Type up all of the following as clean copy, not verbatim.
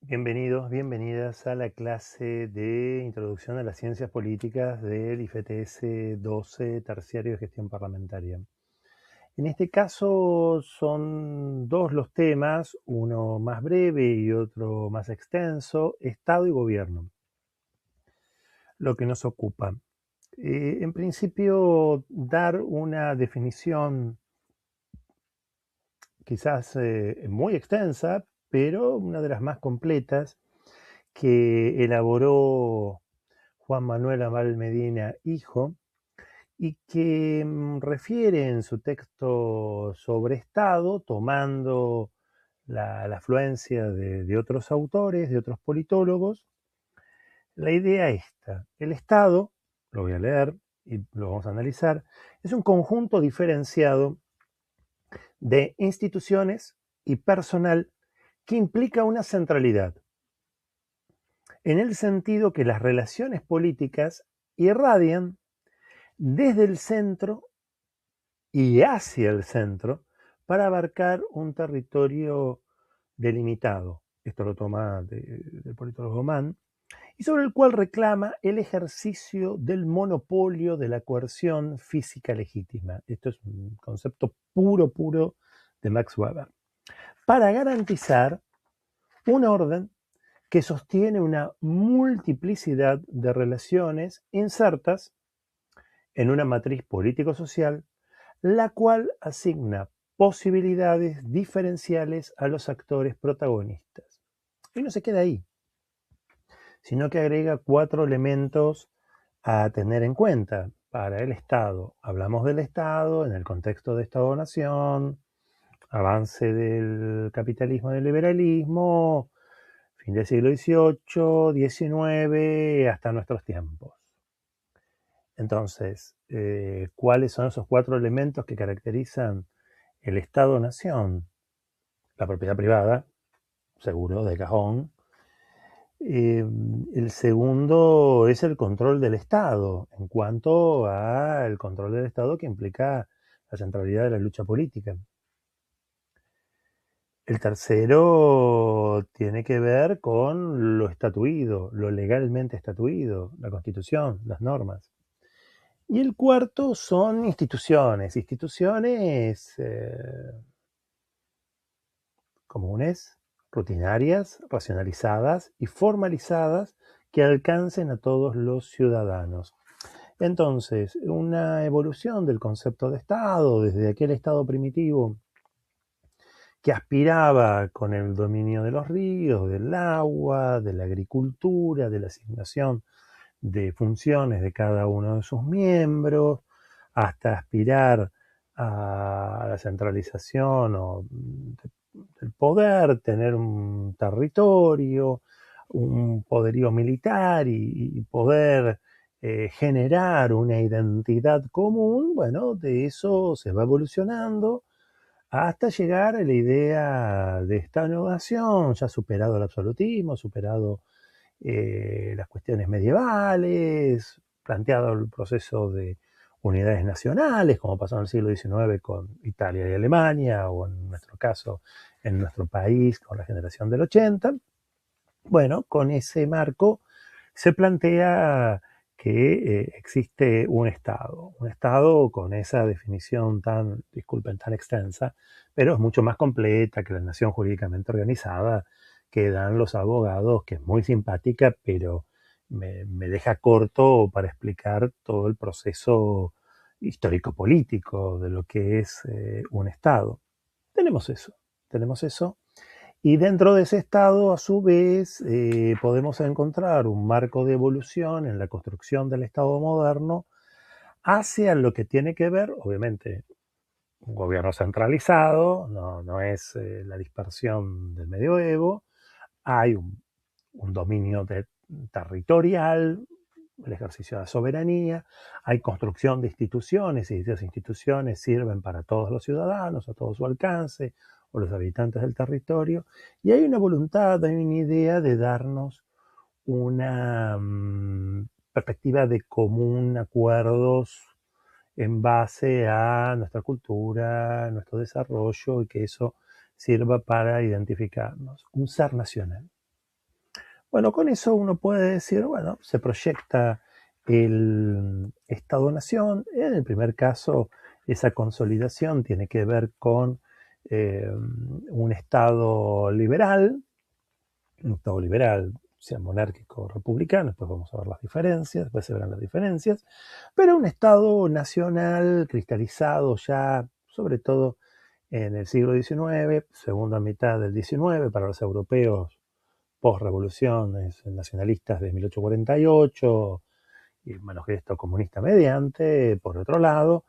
Bienvenidos, bienvenidas a la clase de Introducción a las Ciencias Políticas del IFTS 12, Terciario de Gestión Parlamentaria. En este caso son dos los temas, uno más breve y otro más extenso, Estado y Gobierno, lo que nos ocupa. En principio, dar una definición quizás muy extensa, pero una de las más completas que elaboró Juan Manuel Amal Medina, hijo, y que refiere en su texto sobre Estado, tomando la afluencia de otros autores, de otros politólogos, la idea esta: el Estado, lo voy a leer y lo vamos a analizar, es un conjunto diferenciado de instituciones y personal que implica una centralidad, en el sentido que las relaciones políticas irradian desde el centro y hacia el centro para abarcar un territorio delimitado. Esto lo toma del politólogo Mann, y sobre el cual reclama el ejercicio del monopolio de la coerción física legítima. Esto es un concepto puro de Max Weber. Para garantizar un orden que sostiene una multiplicidad de relaciones insertas en una matriz político-social, la cual asigna posibilidades diferenciales a los actores protagonistas. Y no se queda ahí, sino que agrega 4 elementos a tener en cuenta para el Estado. Hablamos del Estado en el contexto de Estado-Nación, avance del capitalismo y del liberalismo, fin del siglo XVIII, XIX, hasta nuestros tiempos. Entonces, ¿cuáles son esos 4 elementos que caracterizan el Estado-Nación? La propiedad privada, seguro, de cajón. El segundo es el control del Estado, en cuanto al control del Estado que implica la centralidad de la lucha política. El tercero tiene que ver con lo estatuido, lo legalmente estatuido, la Constitución, las normas. Y el cuarto son instituciones comunes, rutinarias, racionalizadas y formalizadas que alcancen a todos los ciudadanos. Entonces, una evolución del concepto de Estado, desde aquel Estado primitivo que aspiraba con el dominio de los ríos, del agua, de la agricultura, de la asignación de funciones de cada uno de sus miembros, hasta aspirar a la centralización del poder, tener un territorio, un poderío militar y poder generar una identidad común. Bueno, de eso se va evolucionando hasta llegar a la idea de Estado-Nación, ya superado el absolutismo, superado las cuestiones medievales, planteado el proceso de unidades nacionales, como pasó en el siglo XIX con Italia y Alemania, o en nuestro caso, en nuestro país, con la generación del 80. Bueno, con ese marco se plantea que existe un Estado con esa definición tan, disculpen, tan extensa, pero es mucho más completa que la nación jurídicamente organizada que dan los abogados, que es muy simpática, pero me deja corto para explicar todo el proceso histórico-político de lo que es un Estado. Tenemos eso. Y dentro de ese estado, a su vez, podemos encontrar un marco de evolución en la construcción del Estado moderno hacia lo que tiene que ver, obviamente, un gobierno centralizado, no es la dispersión del medioevo, hay un dominio territorial, el ejercicio de la soberanía, hay construcción de instituciones y esas instituciones sirven para todos los ciudadanos, a todo su alcance, o los habitantes del territorio, y hay una voluntad, hay una idea de darnos una perspectiva de común acuerdos en base a nuestra cultura, nuestro desarrollo, y que eso sirva para identificarnos. Un ser nacional. Bueno, con eso uno puede decir, bueno, se proyecta el Estado-Nación. En el primer caso, esa consolidación tiene que ver con un Estado liberal, sea monárquico o republicano, después vamos a ver las diferencias, después se verán las diferencias, pero un Estado nacional cristalizado ya, sobre todo en el siglo XIX, segunda mitad del XIX, para los europeos post-revoluciones nacionalistas de 1848 y manifiesto comunista mediante, por otro lado,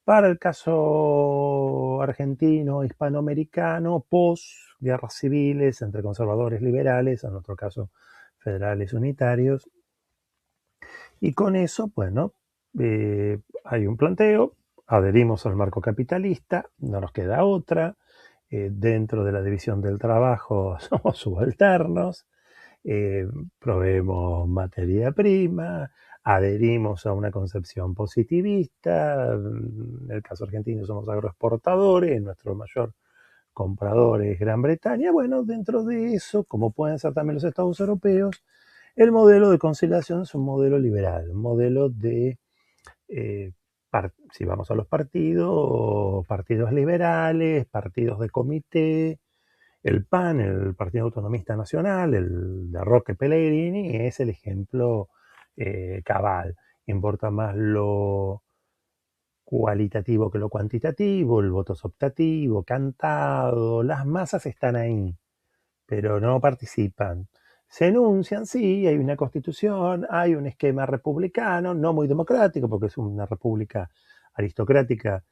para el caso argentino, hispanoamericano, post-guerras civiles entre conservadores liberales, en otro caso federales unitarios, y con eso, bueno, hay un planteo, adherimos al marco capitalista, no nos queda otra, dentro de la división del trabajo somos subalternos, eh, proveemos materia prima, adherimos a una concepción positivista, en el caso argentino somos agroexportadores, nuestro mayor comprador es Gran Bretaña. Bueno, dentro de eso, como pueden ser también los estados europeos, el modelo de conciliación es un modelo liberal, un modelo de, si vamos a los partidos, partidos liberales, partidos de comité. El PAN, el Partido Autonomista Nacional, el de Roque Pellegrini, es el ejemplo cabal. Importa más lo cualitativo que lo cuantitativo, el voto es optativo, cantado, las masas están ahí, pero no participan. Se enuncian, sí, hay una constitución, hay un esquema republicano, no muy democrático, porque es una república aristocrática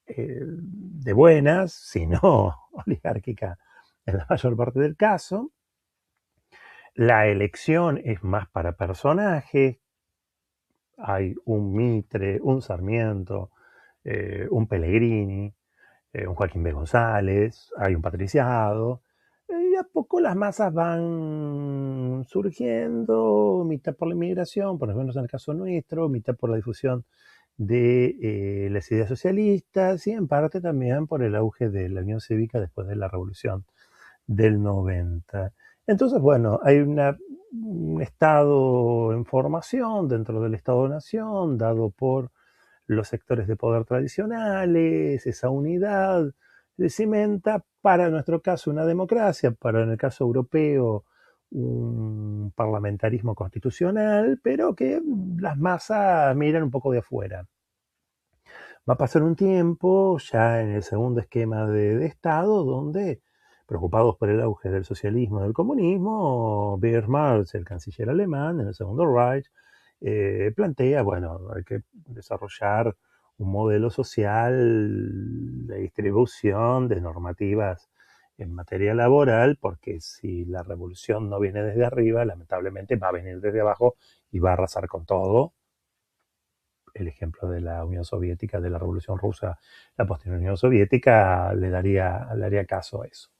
de buenas, sino oligárquica en la mayor parte del caso. La elección es más para personajes. Hay un Mitre, un Sarmiento, un Pellegrini, un Joaquín B. González, hay un patriciado. Y a poco las masas van surgiendo, mitad por la inmigración, por lo menos en el caso nuestro, mitad por la difusión de las ideas socialistas y en parte también por el auge de la Unión Cívica después de la Revolución del 90. Entonces, bueno, hay un Estado en formación dentro del Estado-Nación, dado por los sectores de poder tradicionales, esa unidad se cimenta para nuestro caso una democracia, para en el caso europeo un parlamentarismo constitucional, pero que las masas miran un poco de afuera. Va a pasar un tiempo ya en el segundo esquema de Estado donde, preocupados por el auge del socialismo y del comunismo, Bismarck, el canciller alemán en el segundo Reich, plantea, bueno, hay que desarrollar un modelo social de distribución de normativas en materia laboral, porque si la revolución no viene desde arriba, lamentablemente va a venir desde abajo y va a arrasar con todo. El ejemplo de la Unión Soviética, de la Revolución Rusa, la posterior Unión Soviética, le daría caso a eso.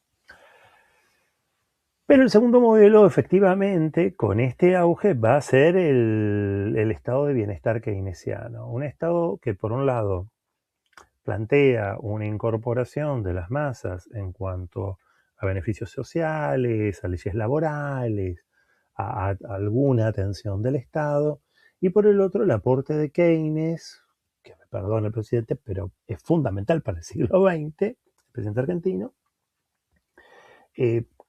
Pero el segundo modelo, efectivamente, con este auge, va a ser el estado de bienestar keynesiano. Un estado que, por un lado, plantea una incorporación de las masas en cuanto a beneficios sociales, a leyes laborales, a alguna atención del Estado, y por el otro el aporte de Keynes, que me perdone el presidente, pero es fundamental para el siglo XX, el presidente argentino,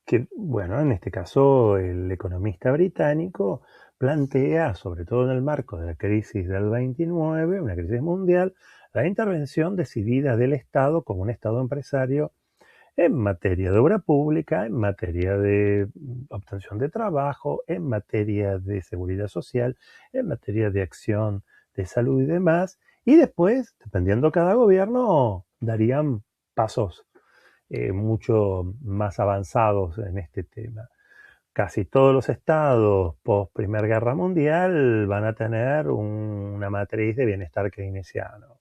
que, bueno, en este caso el economista británico plantea, sobre todo en el marco de la crisis del 29, una crisis mundial, la intervención decidida del Estado como un Estado empresario en materia de obra pública, en materia de obtención de trabajo, en materia de seguridad social, en materia de acción de salud y demás. Y después, dependiendo cada gobierno, darían pasos mucho más avanzados en este tema. Casi todos los estados post Primera Guerra Mundial van a tener una matriz de bienestar keynesiano.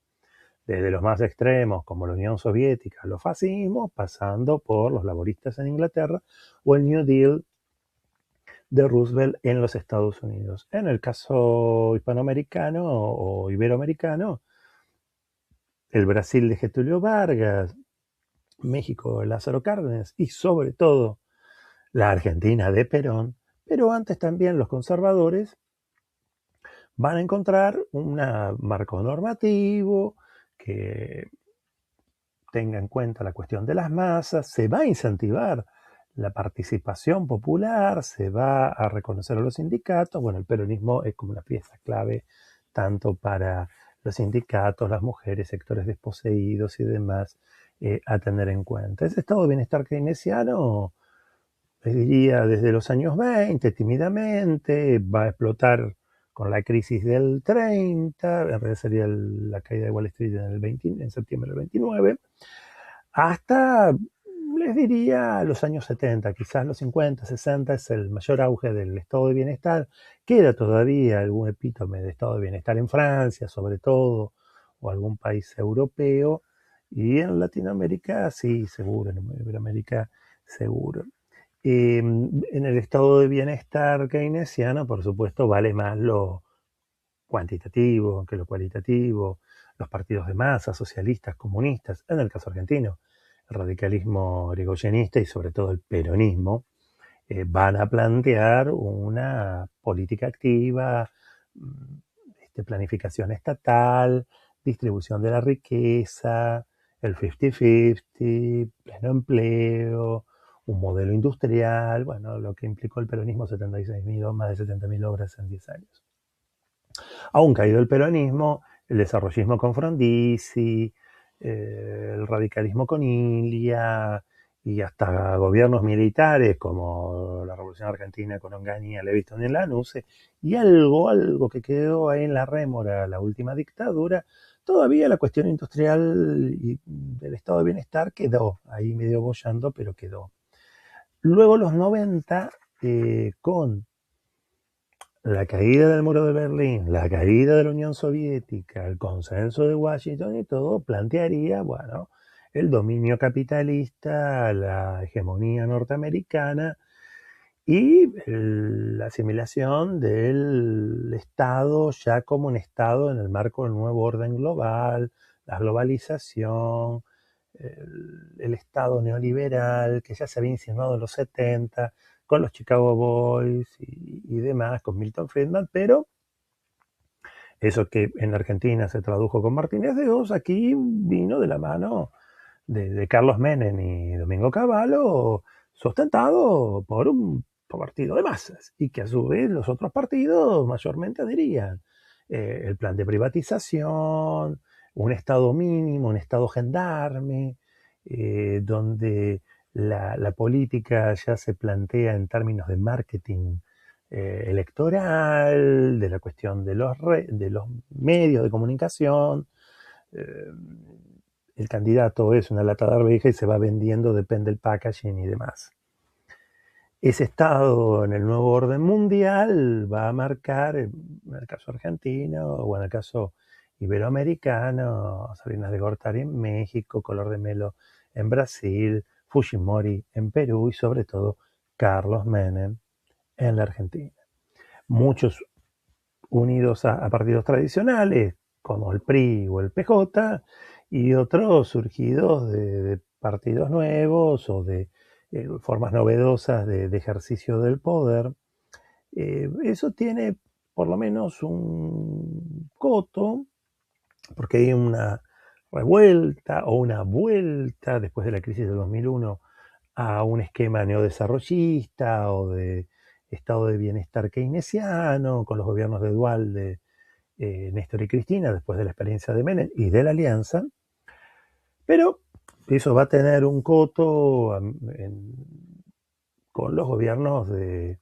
Desde los más extremos, como la Unión Soviética, los fascismos, pasando por los laboristas en Inglaterra o el New Deal de Roosevelt en los Estados Unidos. En el caso hispanoamericano o iberoamericano, el Brasil de Getúlio Vargas, México de Lázaro Cárdenas y sobre todo la Argentina de Perón, pero antes también los conservadores van a encontrar un marco normativo que tenga en cuenta la cuestión de las masas, se va a incentivar la participación popular, se va a reconocer a los sindicatos. Bueno, el peronismo es como una pieza clave tanto para los sindicatos, las mujeres, sectores desposeídos y demás, a tener en cuenta. Ese estado de bienestar keynesiano, les diría, desde los años 20, tímidamente, va a explotar con la crisis del 30, en realidad sería la caída de Wall Street en septiembre del 29, hasta, les diría, los años 70, quizás los 50, 60 es el mayor auge del estado de bienestar. Queda todavía algún epítome de estado de bienestar en Francia, sobre todo, o algún país europeo, y en Latinoamérica sí, seguro, en Iberoamérica seguro. En el estado de bienestar keynesiano, por supuesto, vale más lo cuantitativo que lo cualitativo, los partidos de masa, socialistas, comunistas, en el caso argentino, el radicalismo irigoyenista y sobre todo el peronismo, van a plantear una política activa, planificación estatal, distribución de la riqueza, el 50-50, pleno empleo, un modelo industrial, bueno, lo que implicó el peronismo, 76.000, más de 70.000 obras en 10 años. Aún caído el peronismo, el desarrollismo con Frondizi, el radicalismo con Ilia y hasta gobiernos militares como la Revolución Argentina con Onganía, Levitón y Lanuse, y algo que quedó ahí en la rémora, la última dictadura, todavía la cuestión industrial y del estado de bienestar quedó ahí medio boyando, pero quedó. Luego los 90, con la caída del muro de Berlín, la caída de la Unión Soviética, el consenso de Washington y todo, plantearía, bueno, el dominio capitalista, la hegemonía norteamericana y la asimilación del Estado ya como un Estado en el marco del nuevo orden global, la globalización, el Estado neoliberal que ya se había insinuado en los 70 con los Chicago Boys y demás, con Milton Friedman, pero eso que en Argentina se tradujo con Martínez de Hoz, aquí vino de la mano de Carlos Menem y Domingo Cavallo, sustentado por un partido de masas, y que a su vez los otros partidos mayormente adherían. El plan de privatización, un Estado mínimo, un Estado gendarme, donde la política ya se plantea en términos de marketing electoral, de la cuestión de los medios de comunicación. Eh, el candidato es una lata de arveja y se va vendiendo, depende del packaging y demás. Ese estado en el nuevo orden mundial va a marcar, en el caso argentino o en el caso iberoamericano, Salinas de Gortari en México, Color de Melo en Brasil, Fujimori en Perú y sobre todo Carlos Menem en la Argentina. Muchos unidos a partidos tradicionales como el PRI o el PJ y otros surgidos de partidos nuevos o de formas novedosas de ejercicio del poder. Eso tiene por lo menos un coto, porque hay una revuelta o una vuelta después de la crisis del 2001 a un esquema neodesarrollista o de estado de bienestar keynesiano, con los gobiernos de Duhalde, Néstor y Cristina, después de la experiencia de Menem y de la Alianza, pero eso va a tener un coto con los gobiernos de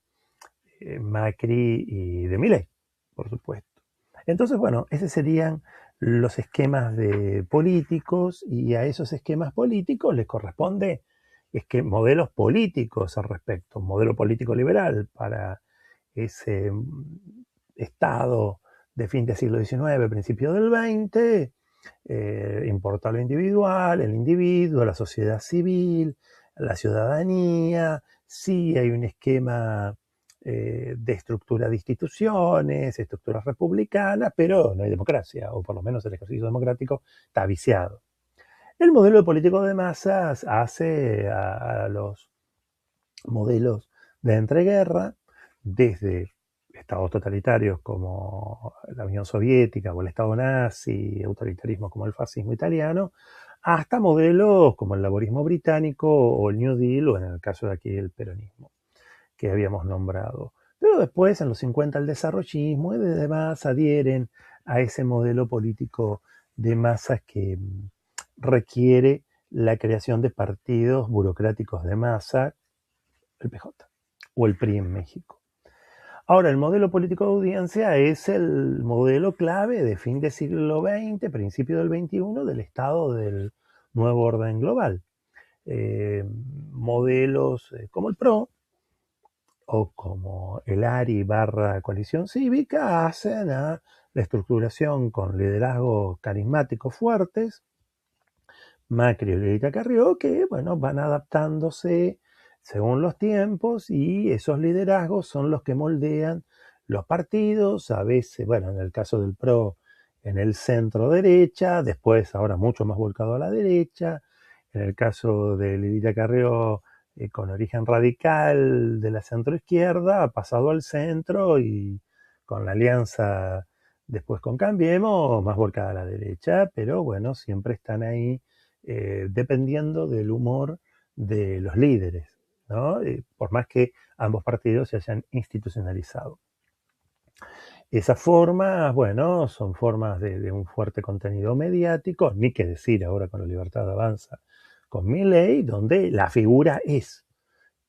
Macri y de Milei, por supuesto. Entonces, bueno, esos serían los esquemas de políticos y a esos esquemas políticos les corresponde modelos políticos al respecto, un modelo político liberal para ese Estado de fin del siglo XIX, principio del XX, importa lo individual, el individuo, la sociedad civil, la ciudadanía, sí hay un esquema de estructura de instituciones, estructuras republicanas, pero no hay democracia, o por lo menos el ejercicio democrático está viciado. El modelo político de masas hace a los modelos de entreguerra, desde estados totalitarios como la Unión Soviética o el Estado nazi, autoritarismo como el fascismo italiano, hasta modelos como el laborismo británico o el New Deal, o en el caso de aquí el peronismo, que habíamos nombrado. Pero después, en los 50, el desarrollismo y demás adhieren a ese modelo político de masas que requiere la creación de partidos burocráticos de masa, el PJ o el PRI en México. Ahora, el modelo político de audiencia es el modelo clave de fin del siglo XX, principio del XXI, del estado del nuevo orden global. Modelos como el PRO o como el ARI / coalición cívica hacen a la estructuración con liderazgos carismáticos fuertes, Macri y Lilita Carrió, que bueno, van adaptándose según los tiempos, y esos liderazgos son los que moldean los partidos, a veces, bueno, en el caso del PRO, en el centro derecha, después ahora mucho más volcado a la derecha, en el caso de Lilita Carrió, con origen radical de la centro izquierda, ha pasado al centro, y con la alianza después con Cambiemos, más volcada a la derecha, pero bueno, siempre están ahí dependiendo del humor de los líderes, ¿no? Por más que ambos partidos se hayan institucionalizado. Esas formas, bueno, son formas de un fuerte contenido mediático, ni que decir ahora con la Libertad Avanza, con Milei, donde la figura es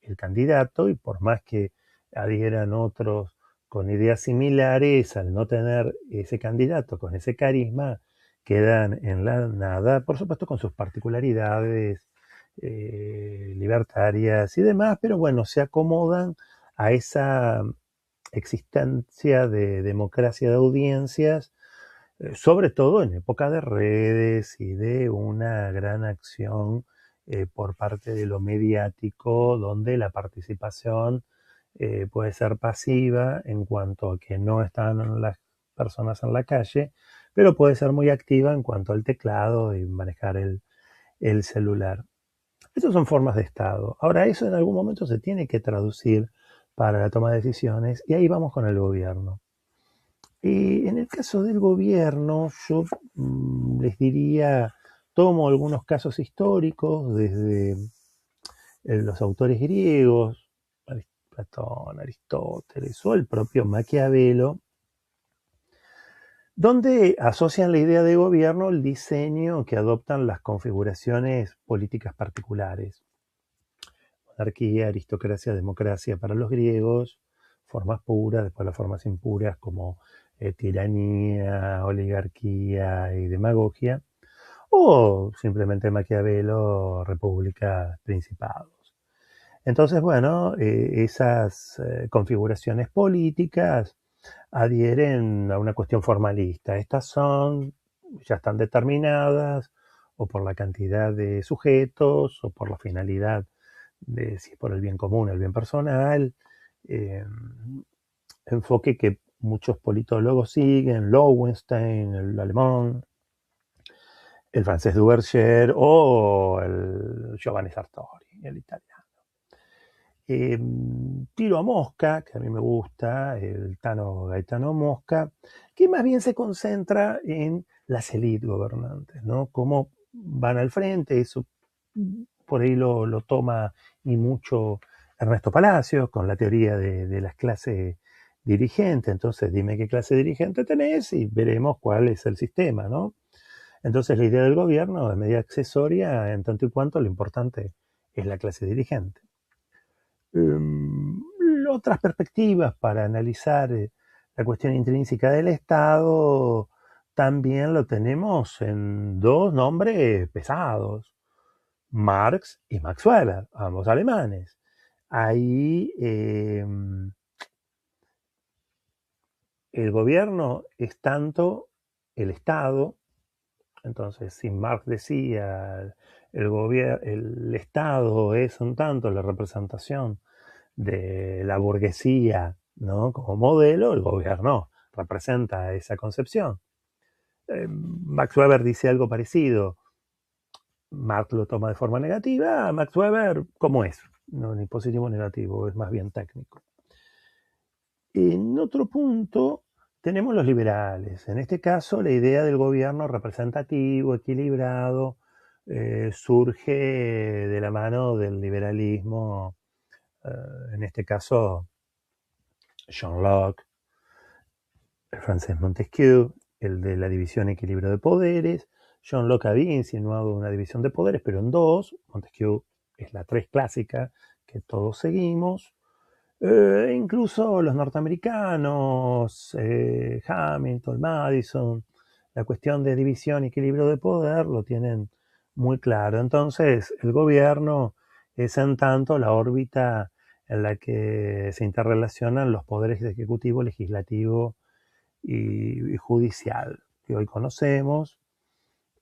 el candidato, y por más que adhieran otros con ideas similares, al no tener ese candidato con ese carisma, quedan en la nada, por supuesto con sus particularidades libertarias y demás, pero bueno, se acomodan a esa existencia de democracia de audiencias, sobre todo en época de redes y de una gran acción por parte de lo mediático, donde la participación puede ser pasiva en cuanto a que no están las personas en la calle, pero puede ser muy activa en cuanto al teclado y manejar el celular. Esas son formas de Estado. Ahora, eso en algún momento se tiene que traducir para la toma de decisiones, y ahí vamos con el gobierno. Y en el caso del gobierno, yo les diría, tomo algunos casos históricos desde los autores griegos, Platón, Aristóteles o el propio Maquiavelo, donde asocian la idea de gobierno al diseño que adoptan las configuraciones políticas particulares. Monarquía, aristocracia, democracia para los griegos, formas puras, después las formas impuras como tiranía, oligarquía y demagogia, o simplemente Maquiavelo, república, principados. Entonces, bueno, esas configuraciones políticas adhieren a una cuestión formalista. Estas ya están determinadas, o por la cantidad de sujetos, o por la finalidad de si es por el bien común, el bien personal, enfoque que muchos politólogos siguen, Lowenstein, el alemán, el francés Duverger o el Giovanni Sartori, el italiano. Tiro a Mosca, que a mí me gusta, el Gaetano Mosca, que más bien se concentra en las élites gobernantes, ¿no? Cómo van al frente, eso por ahí lo toma y mucho Ernesto Palacios con la teoría de las clases dirigentes. Entonces, dime qué clase dirigente tenés y veremos cuál es el sistema, ¿no? Entonces, la idea del gobierno es media accesoria, en tanto y cuanto lo importante es la clase dirigente. Otras perspectivas para analizar la cuestión intrínseca del Estado también lo tenemos en dos nombres pesados, Marx y Max Weber, ambos alemanes. Ahí el gobierno es tanto el Estado. Entonces, si Marx decía el Estado es un tanto la representación de la burguesía, ¿no? Como modelo, el gobierno representa esa concepción. Max Weber dice algo parecido. Marx lo toma de forma negativa. Max Weber, ¿cómo es? No, ni positivo ni negativo, es más bien técnico. En otro punto tenemos los liberales. En este caso, la idea del gobierno representativo, equilibrado, surge de la mano del liberalismo, en este caso John Locke, el francés Montesquieu, el de la división y equilibrio de poderes. John Locke había insinuado una división de poderes, pero en dos. Montesquieu es la tres clásica que todos seguimos. Incluso los norteamericanos, Hamilton, Madison, la cuestión de división y equilibrio de poder lo tienen muy claro. Entonces, el gobierno es en tanto la órbita en la que se interrelacionan los poderes ejecutivo, legislativo y judicial que hoy conocemos.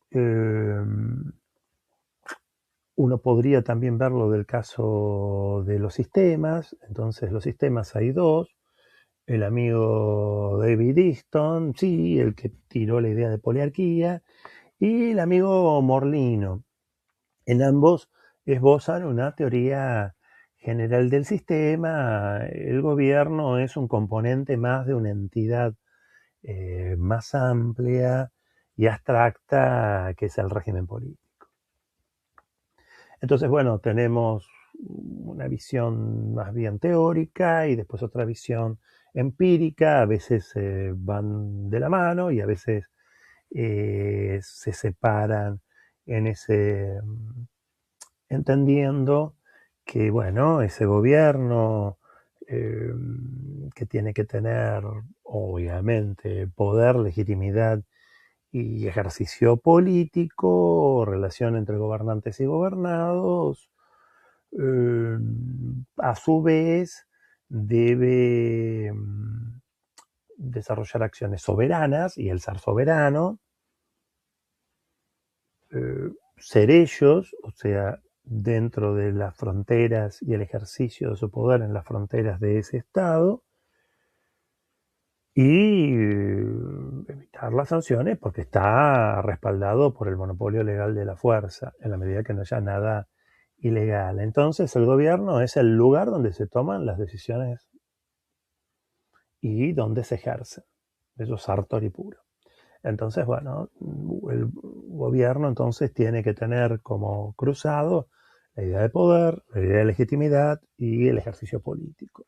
Eh, Uno podría también verlo del caso de los sistemas. Entonces, los sistemas hay dos. El amigo David Easton, sí, el que tiró la idea de poliarquía, y el amigo Morlino. En ambos esbozan una teoría general del sistema. El gobierno es un componente más de una entidad más amplia y abstracta que es el régimen político. Entonces, bueno, tenemos una visión más bien teórica y después otra visión empírica. A veces van de la mano y a veces se separan en ese, entendiendo que, bueno, ese gobierno eh, que tiene que tener, obviamente, poder, legitimidad y ejercicio político, relación entre gobernantes y gobernados, a su vez debe desarrollar acciones soberanas y el ser soberano, ser ellos, o sea, dentro de las fronteras y el ejercicio de su poder en las fronteras de ese Estado, y evitar las sanciones porque está respaldado por el monopolio legal de la fuerza, en la medida que no haya nada ilegal. Entonces el gobierno es el lugar donde se toman las decisiones y donde se ejercen. Eso es Sartori puro. Entonces, bueno, el gobierno entonces tiene que tener como cruzado la idea de poder, la idea de legitimidad y el ejercicio político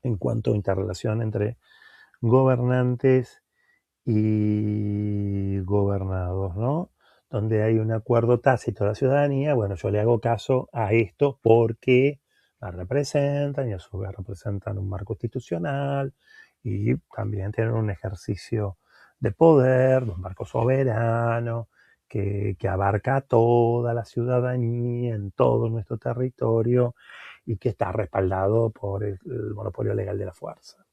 en cuanto a interrelación entre gobernantes y gobernados, ¿no? Donde hay un acuerdo tácito de la ciudadanía. Bueno, yo le hago caso a esto porque la representan y a su vez representan un marco institucional y también tienen un ejercicio de poder, de un marco soberano que abarca a toda la ciudadanía en todo nuestro territorio y que está respaldado por el monopolio legal de la fuerza.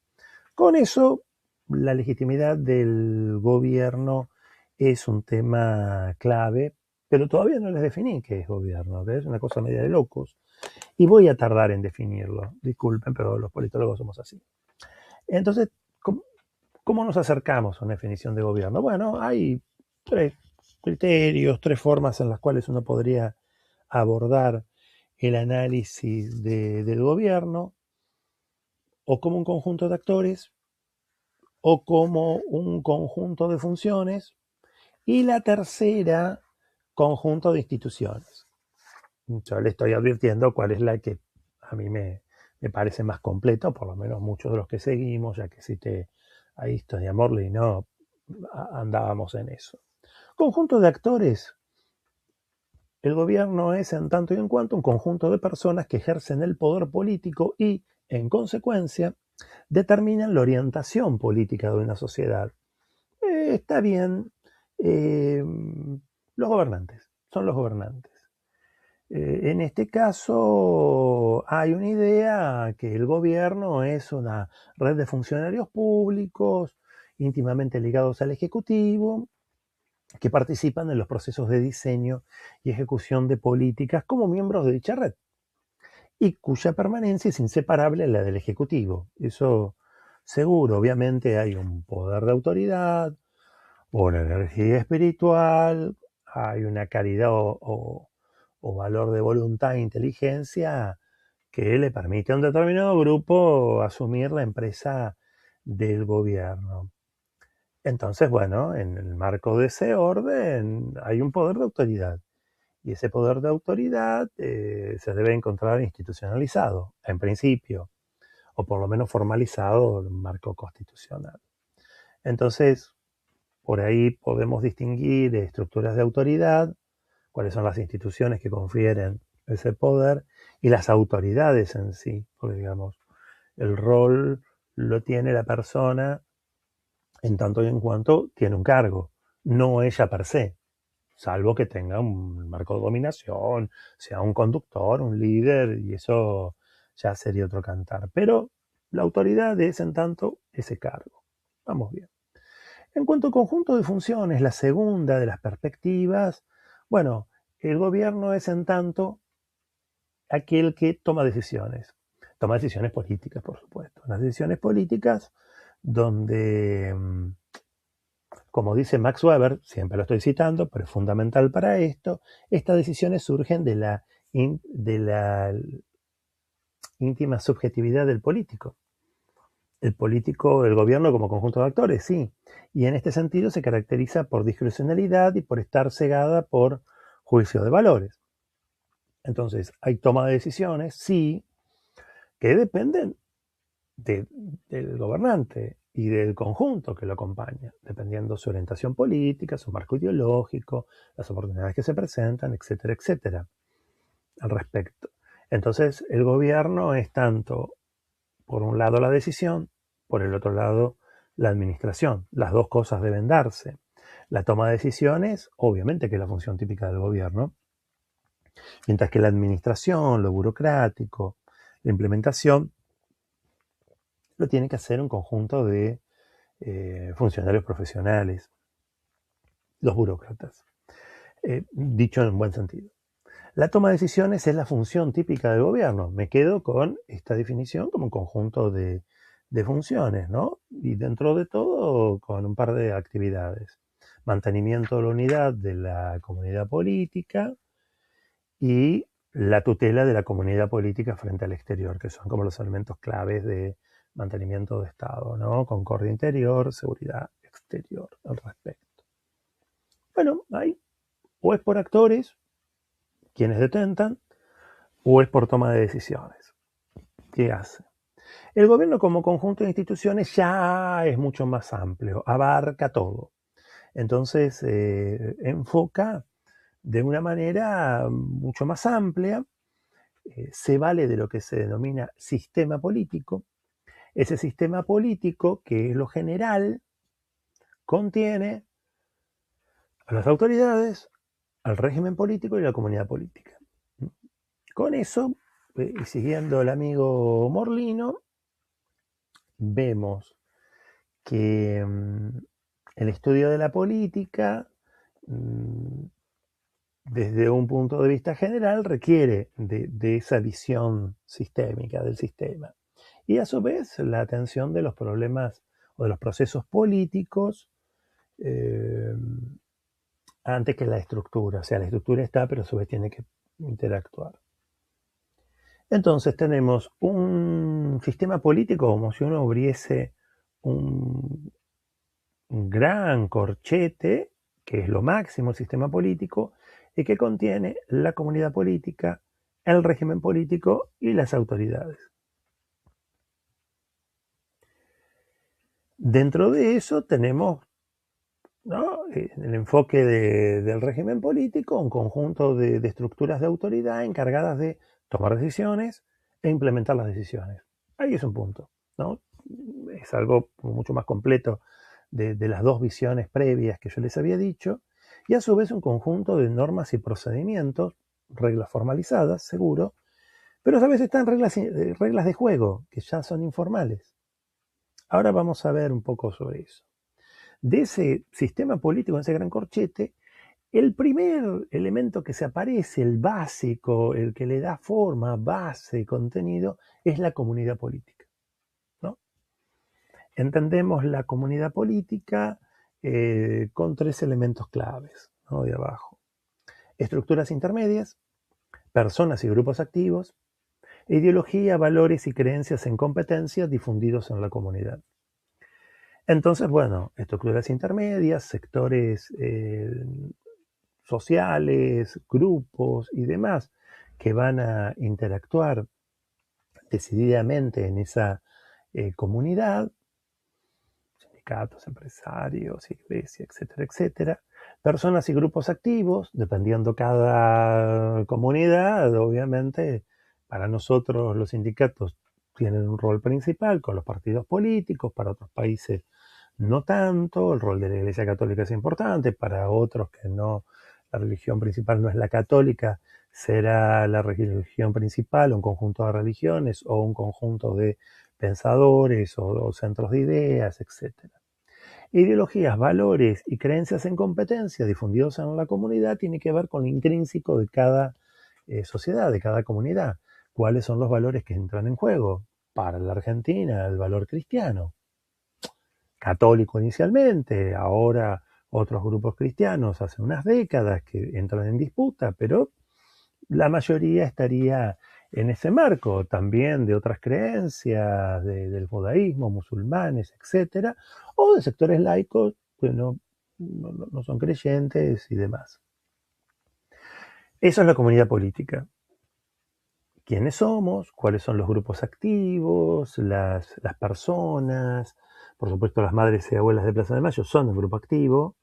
Con eso, la legitimidad del gobierno es un tema clave, pero todavía no les definí qué es gobierno, que es una cosa media de locos. Y voy a tardar en definirlo. Disculpen, pero los politólogos somos así. Entonces, ¿cómo nos acercamos a una definición de gobierno? Bueno, hay tres criterios, tres formas en las cuales uno podría abordar el análisis del gobierno, o como un conjunto de actores, o como un conjunto de funciones, y la tercera, conjunto de instituciones. Yo le estoy advirtiendo cuál es la que a mí me parece más completa, por lo menos muchos de los que seguimos, ya que cité a Easton y a Morley, no andábamos en eso. Conjunto de actores. El gobierno es en tanto y en cuanto un conjunto de personas que ejercen el poder político y, en consecuencia, determinan la orientación política de una sociedad. Está bien, eh, los gobernantes, son los gobernantes. En este caso hay una idea que el gobierno es una red de funcionarios públicos íntimamente ligados al Ejecutivo que participan en los procesos de diseño y ejecución de políticas como miembros de dicha red y cuya permanencia es inseparable a la del Ejecutivo. Eso seguro, obviamente hay un poder de autoridad, una energía espiritual, hay una calidad o valor de voluntad e inteligencia que le permite a un determinado grupo asumir la empresa del gobierno. Entonces, bueno, en el marco de ese orden hay un poder de autoridad. Y ese poder de autoridad se debe encontrar institucionalizado, en principio, o por lo menos formalizado en un marco constitucional. Entonces, por ahí podemos distinguir estructuras de autoridad, cuáles son las instituciones que confieren ese poder, y las autoridades en sí, porque digamos, el rol lo tiene la persona en tanto y en cuanto tiene un cargo, no ella per se, salvo que tenga un marco de dominación, sea un conductor, un líder, y eso ya sería otro cantar. Pero la autoridad es en tanto ese cargo. Vamos bien. En cuanto al conjunto de funciones, la segunda de las perspectivas, bueno, el gobierno es en tanto aquel que toma decisiones. Toma decisiones políticas, por supuesto. Unas decisiones políticas donde, como dice Max Weber, siempre lo estoy citando, pero es fundamental para esto, estas decisiones surgen de la íntima subjetividad del político. El político, el gobierno como conjunto de actores, sí. Y en este sentido se caracteriza por discrecionalidad y por estar cegada por juicio de valores. Entonces, hay toma de decisiones, sí, que dependen del gobernante y del conjunto que lo acompaña, dependiendo su orientación política, su marco ideológico, las oportunidades que se presentan, etcétera, etcétera, al respecto. Entonces, el gobierno es tanto, por un lado, la decisión, por el otro lado, la administración. Las dos cosas deben darse. La toma de decisiones, obviamente que es la función típica del gobierno, mientras que la administración, lo burocrático, la implementación, lo tiene que hacer un conjunto de funcionarios profesionales, los burócratas, dicho en buen sentido. La toma de decisiones es la función típica del gobierno. Me quedo con esta definición como un conjunto de funciones, ¿no? Y dentro de todo, con un par de actividades. Mantenimiento de la unidad de la comunidad política y la tutela de la comunidad política frente al exterior, que son como los elementos claves de mantenimiento de Estado, ¿no? Concordia interior, seguridad exterior al respecto. Bueno, ahí o es por actores, quienes detentan, o es por toma de decisiones. ¿Qué hace? El gobierno como conjunto de instituciones ya es mucho más amplio, abarca todo. Entonces, enfoca de una manera mucho más amplia, se vale de lo que se denomina sistema político. Ese sistema político, que es lo general, contiene a las autoridades, al régimen político y a la comunidad política. Con eso, y siguiendo el amigo Morlino, vemos que el estudio de la política, desde un punto de vista general, requiere de esa visión sistémica del sistema. Y a su vez, la atención de los problemas o de los procesos políticos antes que la estructura. O sea, la estructura está, pero a su vez tiene que interactuar. Entonces tenemos un sistema político como si uno abriese un gran corchete, que es lo máximo el sistema político, y que contiene la comunidad política, el régimen político y las autoridades. Dentro de eso tenemos, ¿no?, el enfoque del régimen político, un conjunto de estructuras de autoridad encargadas de tomar decisiones e implementar las decisiones. Ahí es un punto, ¿no? Es algo mucho más completo de las dos visiones previas que yo les había dicho, y a su vez un conjunto de normas y procedimientos, reglas formalizadas, seguro, pero a veces están reglas de juego, que ya son informales. Ahora vamos a ver un poco sobre eso. De ese sistema político, en ese gran corchete, el primer elemento que se aparece, el básico, el que le da forma, base, contenido, es la comunidad política, ¿no? Entendemos la comunidad política con tres elementos claves, ¿no?, de abajo. Estructuras intermedias, personas y grupos activos, Ideología, valores y creencias en competencia difundidos en la comunidad. Entonces, bueno, estructuras intermedias, sectores sociales, grupos y demás que van a interactuar decididamente en esa comunidad, sindicatos, empresarios, iglesia, etcétera, etcétera. Personas y grupos activos, dependiendo cada comunidad, obviamente, para nosotros los sindicatos tienen un rol principal con los partidos políticos, para otros países no tanto, el rol de la Iglesia Católica es importante, para otros que no, la religión principal no es la católica, será la religión principal, un conjunto de religiones o un conjunto de pensadores o centros de ideas, etc. Ideologías, valores y creencias en competencia difundidos en la comunidad tiene que ver con lo intrínseco de cada sociedad, de cada comunidad. ¿Cuáles son los valores que entran en juego? Para la Argentina, el valor cristiano, católico inicialmente, ahora otros grupos cristianos hace unas décadas que entran en disputa, pero la mayoría estaría en ese marco, también de otras creencias, del judaísmo, musulmanes, etcétera, o de sectores laicos que no son creyentes y demás. Eso es la comunidad política. ¿Quiénes somos? ¿Cuáles son los grupos activos? Las personas. Por supuesto, las madres y abuelas de Plaza de Mayo son un grupo activo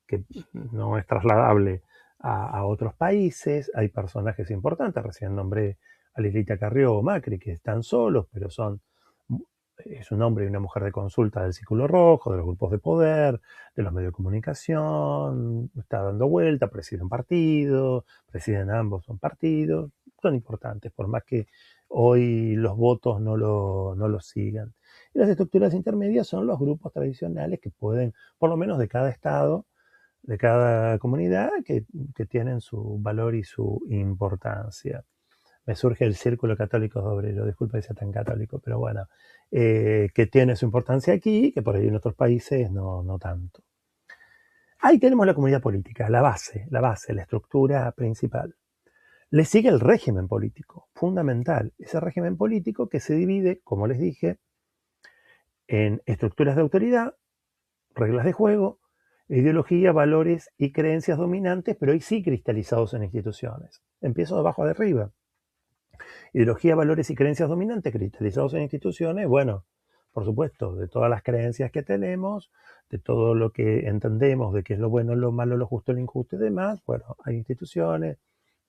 que no es trasladable a otros países. Hay personajes importantes, recién nombré a Lilita Carrió o Macri, que están solos, pero es un hombre y una mujer de consulta del Círculo Rojo, de los grupos de poder, de los medios de comunicación, está dando vuelta, presiden partidos, presiden ambos un partido, son importantes, por más que hoy los votos no lo sigan. Y las estructuras intermedias son los grupos tradicionales que pueden, por lo menos de cada estado, de cada comunidad, que tienen su valor y su importancia. Me surge el Círculo Católico de Obreros, disculpa que sea tan católico, pero bueno, que tiene su importancia aquí, que por ahí en otros países no tanto. Ahí tenemos la comunidad política, la base, la estructura principal. Le sigue el régimen político, fundamental. Ese régimen político que se divide, como les dije, en estructuras de autoridad, reglas de juego, ideología, valores y creencias dominantes, pero hoy sí cristalizados en instituciones. Empiezo de abajo a arriba. Ideología, valores y creencias dominantes cristalizados en instituciones, bueno, por supuesto, de todas las creencias que tenemos, de todo lo que entendemos, de qué es lo bueno, lo malo, lo justo, lo injusto y demás, bueno, hay instituciones,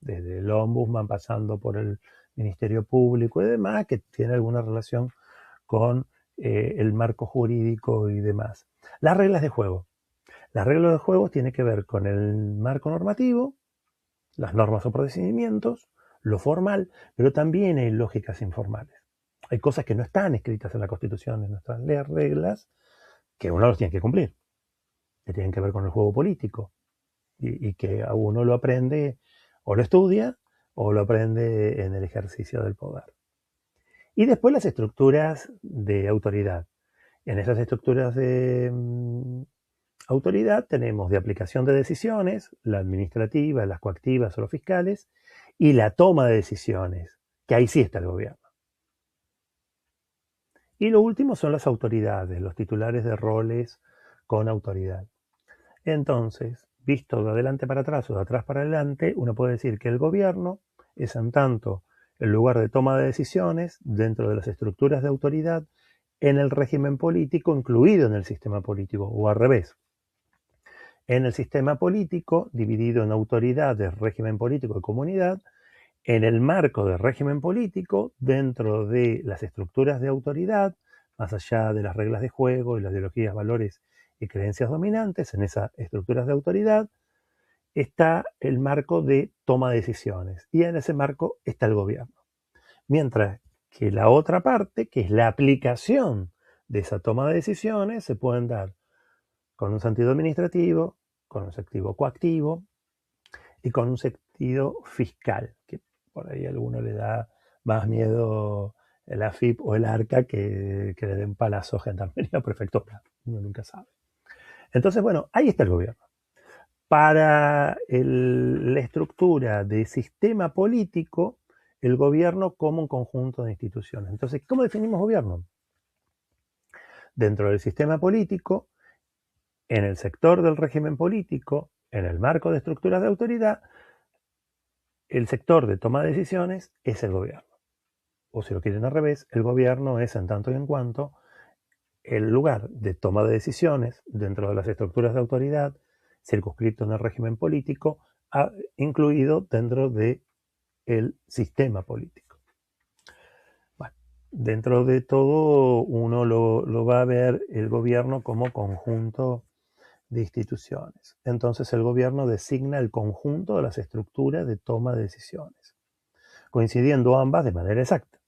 desde el Ombudsman pasando por el Ministerio Público y demás, que tiene alguna relación con el marco jurídico y demás. Las reglas de juego. Las reglas de juego tienen que ver con el marco normativo, las normas o procedimientos, lo formal, pero también hay lógicas informales. Hay cosas que no están escritas en la Constitución, en nuestras reglas, que uno los tiene que cumplir, que tienen que ver con el juego político y que a uno lo aprende o lo estudia o lo aprende en el ejercicio del poder. Y después las estructuras de autoridad. En esas estructuras de autoridad tenemos de aplicación de decisiones, la administrativa, las coactivas o los fiscales, y la toma de decisiones, que ahí sí está el gobierno. Y lo último son las autoridades, los titulares de roles con autoridad. Entonces, visto de adelante para atrás o de atrás para adelante, uno puede decir que el gobierno es en tanto el lugar de toma de decisiones dentro de las estructuras de autoridad en el régimen político, incluido en el sistema político, o al revés. En el sistema político, dividido en autoridades, régimen político y comunidad, en el marco del régimen político, dentro de las estructuras de autoridad, más allá de las reglas de juego y las ideologías, valores y creencias dominantes, en esas estructuras de autoridad, está el marco de toma de decisiones. Y en ese marco está el gobierno. Mientras que la otra parte, que es la aplicación de esa toma de decisiones, se pueden dar con un sentido administrativo, con un sentido coactivo y con un sentido fiscal, que por ahí a alguno le da más miedo el AFIP o el ARCA que le den palazo a Gendarmería o Prefectura. Uno nunca sabe. Entonces, bueno, ahí está el gobierno. Para la estructura de sistema político, el gobierno como un conjunto de instituciones. Entonces, ¿cómo definimos gobierno? Dentro del sistema político, en el sector del régimen político, en el marco de estructuras de autoridad, el sector de toma de decisiones es el gobierno. O si lo quieren al revés, el gobierno es en tanto y en cuanto el lugar de toma de decisiones dentro de las estructuras de autoridad, circunscrito en el régimen político, incluido dentro del sistema político. Bueno, dentro de todo uno lo va a ver el gobierno como conjunto de instituciones. Entonces el gobierno designa el conjunto de las estructuras de toma de decisiones, coincidiendo ambas de manera exacta.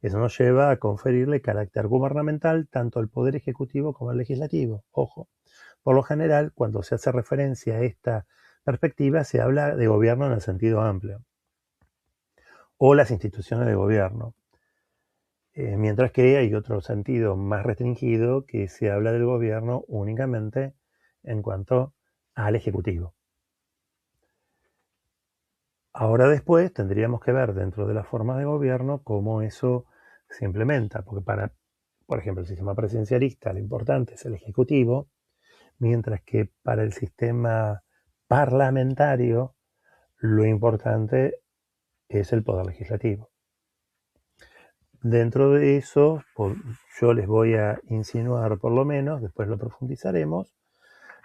Eso nos lleva a conferirle carácter gubernamental tanto al Poder Ejecutivo como al Legislativo. Ojo, por lo general, cuando se hace referencia a esta perspectiva, se habla de gobierno en el sentido amplio, o las instituciones de gobierno. Mientras que hay otro sentido más restringido que se habla del gobierno únicamente en cuanto al Ejecutivo. Ahora después tendríamos que ver dentro de las formas de gobierno cómo eso se implementa, porque por ejemplo, el sistema presidencialista lo importante es el Ejecutivo, mientras que para el sistema parlamentario lo importante es el Poder Legislativo. Dentro de eso, yo les voy a insinuar por lo menos, después lo profundizaremos,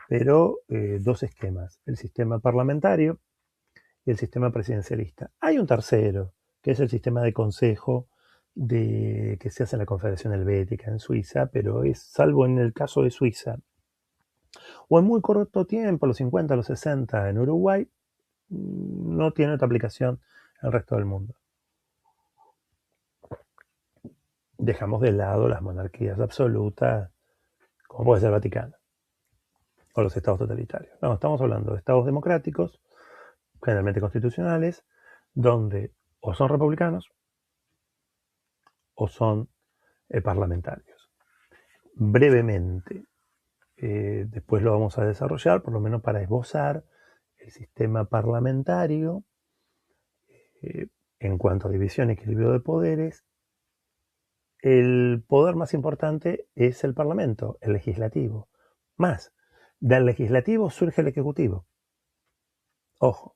pero dos esquemas, el sistema parlamentario y el sistema presidencialista. Hay un tercero, que es el sistema de consejo que se hace en la Confederación Helvética en Suiza, pero es salvo en el caso de Suiza, o en muy corto tiempo, los 50, los 60 en Uruguay, no tiene otra aplicación en el resto del mundo. Dejamos de lado las monarquías absolutas, como puede ser el Vaticano, o los estados totalitarios. No, estamos hablando de estados democráticos, generalmente constitucionales, donde o son republicanos o son parlamentarios. Brevemente, después lo vamos a desarrollar, por lo menos para esbozar el sistema parlamentario en cuanto a división y equilibrio de poderes. El poder más importante es el Parlamento, el legislativo. Más, del legislativo surge el ejecutivo. Ojo.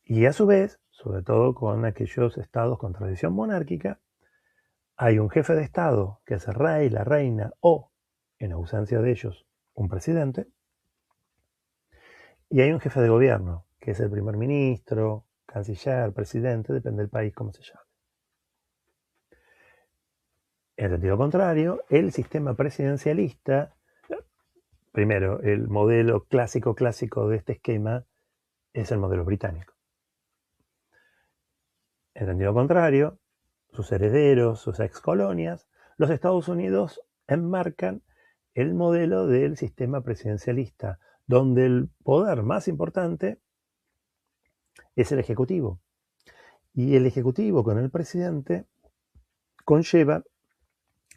Y a su vez, sobre todo con aquellos estados con tradición monárquica, hay un jefe de estado que es el rey, la reina o, en ausencia de ellos, un presidente. Y hay un jefe de gobierno, que es el primer ministro, canciller, presidente, depende del país cómo se llame. En sentido contrario, el sistema presidencialista, primero, el modelo clásico de este esquema es el modelo británico. En sentido contrario, sus herederos, sus excolonias, los Estados Unidos enmarcan el modelo del sistema presidencialista, donde el poder más importante es el Ejecutivo. Y el Ejecutivo con el presidente conlleva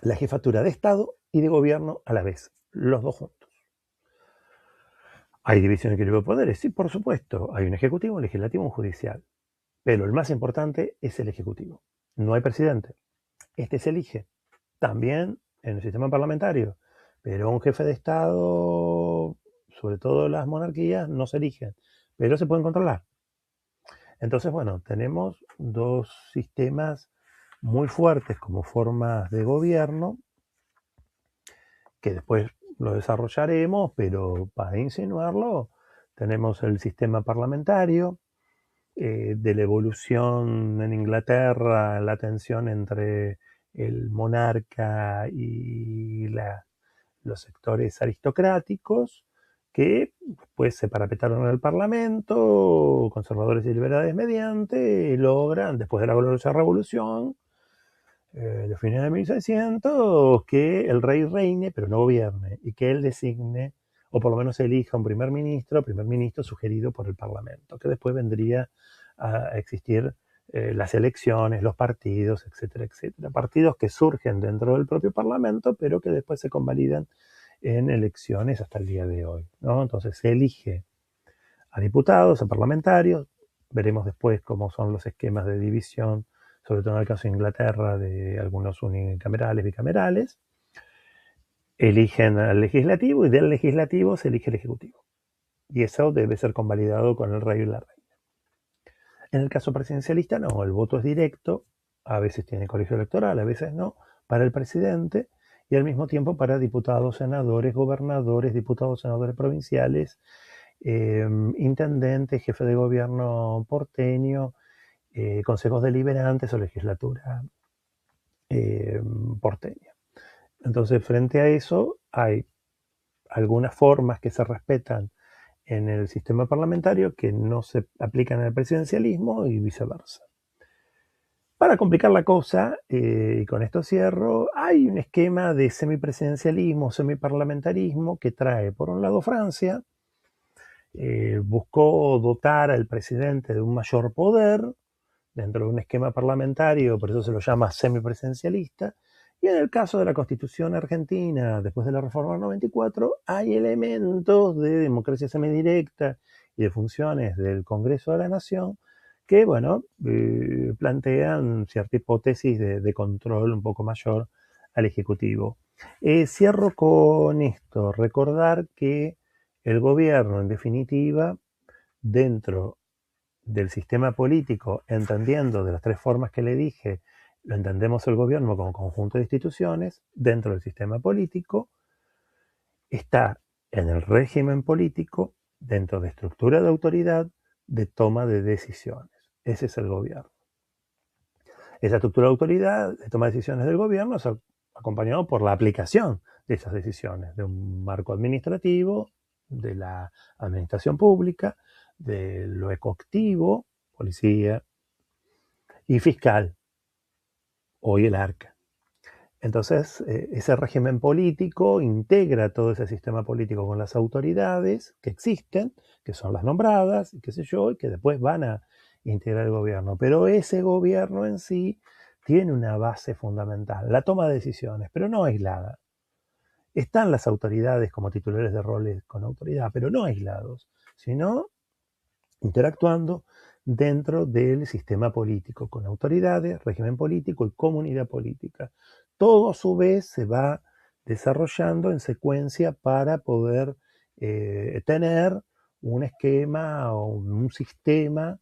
la jefatura de Estado y de gobierno a la vez, los dos juntos. ¿Hay división de equilibrio de poderes? Sí, por supuesto. Hay un ejecutivo, un legislativo, un judicial. Pero el más importante es el ejecutivo. No hay presidente. Este se elige. También en el sistema parlamentario. Pero un jefe de Estado, sobre todo las monarquías, no se eligen. Pero se pueden controlar. Entonces, bueno, tenemos dos sistemas muy fuertes como formas de gobierno, que después lo desarrollaremos, pero para insinuarlo, tenemos el sistema parlamentario, de la evolución en Inglaterra, la tensión entre el monarca y los sectores aristocráticos, que pues se parapetaron en el Parlamento, conservadores y liberales mediante, y logran, después de la gloriosa revolución, de fines de 1600, que el rey reine, pero no gobierne, y que él designe, o por lo menos elija un primer ministro sugerido por el Parlamento, que después vendría a existir las elecciones, los partidos, etcétera, etcétera. Partidos que surgen dentro del propio Parlamento, pero que después se convalidan en elecciones hasta el día de hoy, ¿no? Entonces se elige a diputados, a parlamentarios, Veremos después cómo son los esquemas de división, sobre todo en el caso de Inglaterra, de algunos unicamerales, bicamerales. Eligen al legislativo y del legislativo se elige el ejecutivo. Y eso debe ser convalidado con el rey y la reina. En el caso presidencialista no, el voto es directo, a veces tiene colegio electoral, a veces no, para el presidente y al mismo tiempo para diputados, senadores, gobernadores, diputados, senadores provinciales, intendentes, jefe de gobierno porteño, consejos deliberantes o legislatura porteña. Entonces, frente a eso, hay algunas formas que se respetan en el sistema parlamentario que no se aplican en el presidencialismo y viceversa. Para complicar la cosa, y con esto cierro, hay un esquema de semipresidencialismo, semiparlamentarismo que trae, por un lado, Francia, buscó dotar al presidente de un mayor poder dentro de un esquema parlamentario, por eso se lo llama semipresidencialista, y en el caso de la Constitución argentina, después de la reforma del 94, hay elementos de democracia semidirecta y de funciones del Congreso de la Nación que, bueno, plantean cierta hipótesis de control un poco mayor al Ejecutivo. Cierro con esto, recordar que el gobierno, en definitiva, dentro del sistema político, entendiendo de las tres formas que le dije, lo entendemos el gobierno como conjunto de instituciones, dentro del sistema político, está en el régimen político, dentro de estructura de autoridad, de toma de decisiones. Ese es el gobierno. Esa estructura de autoridad, de toma de decisiones del gobierno, es acompañado por la aplicación de esas decisiones, de un marco administrativo, de la administración pública, de lo ecoactivo, policía, y fiscal, hoy el ARCA. Entonces, ese régimen político integra todo ese sistema político con las autoridades que existen, que son las nombradas, y qué sé yo, y que después van a integrar el gobierno. Pero ese gobierno en sí tiene una base fundamental, la toma de decisiones, pero no aislada. Están las autoridades como titulares de roles con autoridad, pero no aislados, sino interactuando dentro del sistema político, con autoridades, régimen político y comunidad política. Todo a su vez se va desarrollando en secuencia para poder tener un esquema o un sistema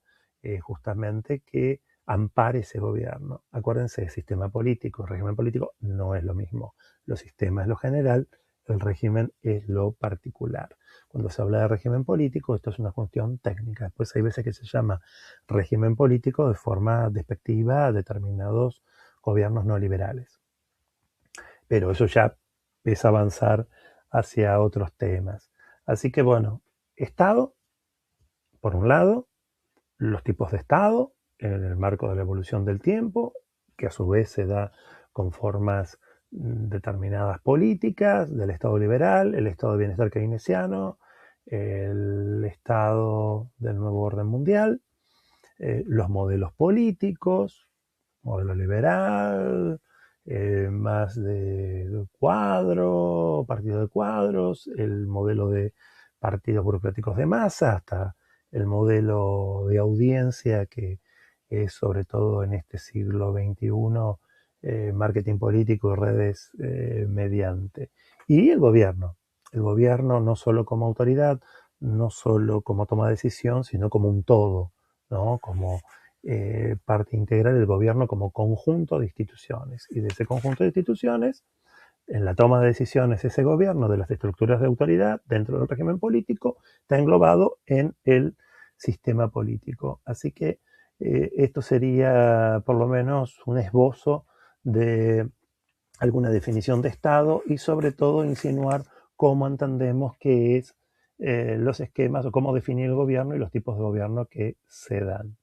justamente que ampare ese gobierno. Acuérdense, el sistema político, el régimen político no es lo mismo. Los sistemas es lo general, el régimen es lo particular. Cuando se habla de régimen político, esto es una cuestión técnica. Después hay veces que se llama régimen político de forma despectiva a determinados gobiernos no liberales. Pero eso ya es avanzar hacia otros temas. Así que bueno, Estado, por un lado, los tipos de Estado en el marco de la evolución del tiempo, que a su vez se da con formas determinadas políticas, del Estado liberal, el Estado de bienestar keynesiano, el Estado del nuevo orden mundial, los modelos políticos, modelo liberal, más de cuadro, partido de cuadros, el modelo de partidos burocráticos de masa, hasta el modelo de audiencia que es sobre todo en este siglo XXI, marketing político y redes mediante. Y el gobierno no solo como autoridad, no solo como toma de decisión, sino como un todo, ¿no? Como parte integral del gobierno como conjunto de instituciones. Y de ese conjunto de instituciones, en la toma de decisiones, ese gobierno de las estructuras de autoridad dentro del régimen político está englobado en el sistema político. Así que esto sería por lo menos un esbozo de alguna definición de Estado y sobre todo insinuar cómo entendemos que es los esquemas o cómo definir el gobierno y los tipos de gobierno que se dan.